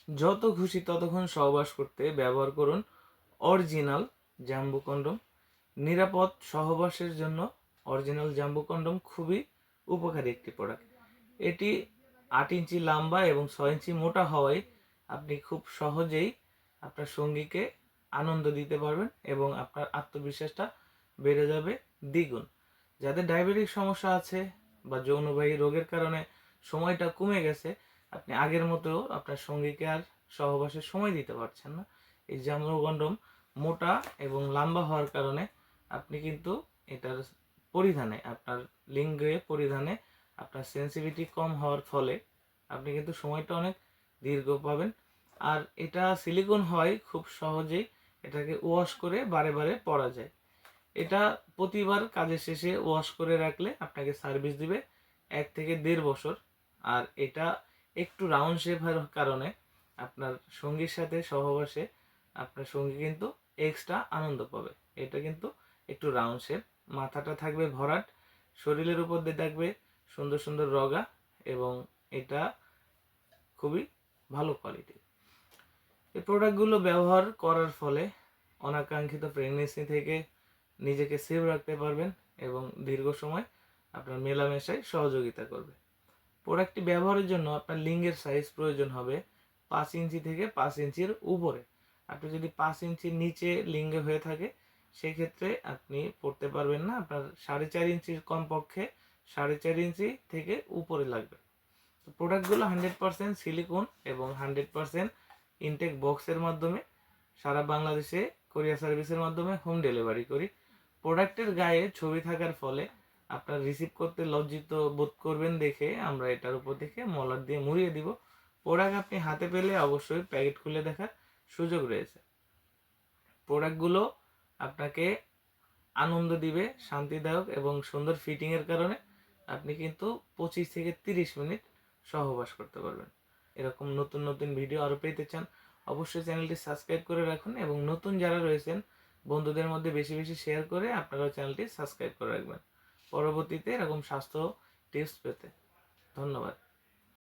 যত খুশি ততক্ষণ সহবাস করতে ব্যবহার করুন অরিজিনাল জাম্বো কন্ডম। নিরাপদ সহবাসের জন্য অরিজিনাল জাম্বো কন্ডম খুবই উপকারী একটি প্রোডাক্ট। এটি 8 ইঞ্চি লম্বা এবং 6 ইঞ্চি মোটা হওয়ায় আপনি খুব সহজেই আপনার সঙ্গীকে আনন্দ দিতে পারবেন এবং আপনার আত্মবিশ্বাসটা বেড়ে যাবে দ্বিগুণ। যাদের ডায়াবেটিক সমস্যা আছে বা যৌনবাহী রোগের কারণে সময়টা কমে গেছে, আপনি আগের মতো আপনার সঙ্গীকে আর সহবাসের সময় দিতে পারছেন না, এই জাম্বো কন্ডম মোটা এবং লম্বা হওয়ার কারণে আপনি কিন্তু এটার পরিধানে, আপনার লিঙ্গে পরিধানে আপনার সেন্সিটিভিটি কম হওয়ার ফলে আপনি কিন্তু সময়টা অনেক দীর্ঘ পাবেন। আর এটা সিলিকন হয়, খুব সহজেই এটাকে ওয়াশ করে বারে বারে পরা যায়। এটা প্রতিবার কাজের শেষে ওয়াশ করে রাখলে আপনাকে সার্ভিস দিবে 1 থেকে 1.5 বছর। আর এটা একটু রাউন্ড শেপ হওয়ার কারণে আপনার সঙ্গীর সাথে সহবাসে আপনার সঙ্গী কিন্তু এক্সট্রা আনন্দ পাবে। এটা কিন্তু একটু রাউন্ড শেপ, মাথাটা থাকবে ভরাট, শরীরের উপর দিয়ে থাকবে সুন্দর সুন্দর রগা, এবং এটা খুবই ভালো কোয়ালিটি। এই প্রোডাক্টগুলো ব্যবহার করার ফলে অনাকাঙ্ক্ষিত প্রেগনেন্সি থেকে নিজেকে সেভ রাখতে পারবেন এবং দীর্ঘ সময় আপনার মেলামেশায় সহযোগিতা করবে। প্রোডাক্টটি ব্যবহারের জন্য আপনার লিঙ্গের সাইজ প্রয়োজন হবে 5 ইঞ্চি থেকে 5 ইঞ্চির উপরে। আপনি যদি 5 ইঞ্চির নিচে লিঙ্গে হয়ে থাকে সেক্ষেত্রে আপনি পড়তে পারবেন না, আপনার 4.5 ইঞ্চির কমপক্ষে 4.5 ইঞ্চি থেকে উপরে লাগবে। তো প্রোডাক্টগুলো 100% সিলিকন এবং 100% ইনটেক বক্সের মাধ্যমে সারা বাংলাদেশে কোরিয়ার সার্ভিসের মাধ্যমে হোম ডেলিভারি করি। প্রোডাক্টের গায়ে ছবি থাকার ফলে আপনার রিসিভ করতে লজ্জিত বোধ করবেন দেখে আমরা এটার উপর থেকে মলার দিয়ে মুড়িয়ে দিব। প্রোডাক্ট আপনি হাতে পেলে অবশ্যই প্যাকেট খুলে দেখার সুযোগ রয়েছে। প্রোডাক্টগুলো আপনাকে আনন্দ দিবে, শান্তিদায়ক এবং সুন্দর ফিটিংয়ের কারণে আপনি কিন্তু 25 থেকে 30 মিনিট সহবাস করতে পারবেন। এরকম নতুন নতুন ভিডিও আরও পেতে চান অবশ্যই চ্যানেলটি সাবস্ক্রাইব করে রাখুন, এবং নতুন যারা রয়েছেন বন্ধুদের মধ্যে বেশি বেশি শেয়ার করে আপনারাও চ্যানেলটি সাবস্ক্রাইব করে রাখবেন পরবর্তীতে এরকম স্বাস্থ্য টিপস পেতে। ধন্যবাদ।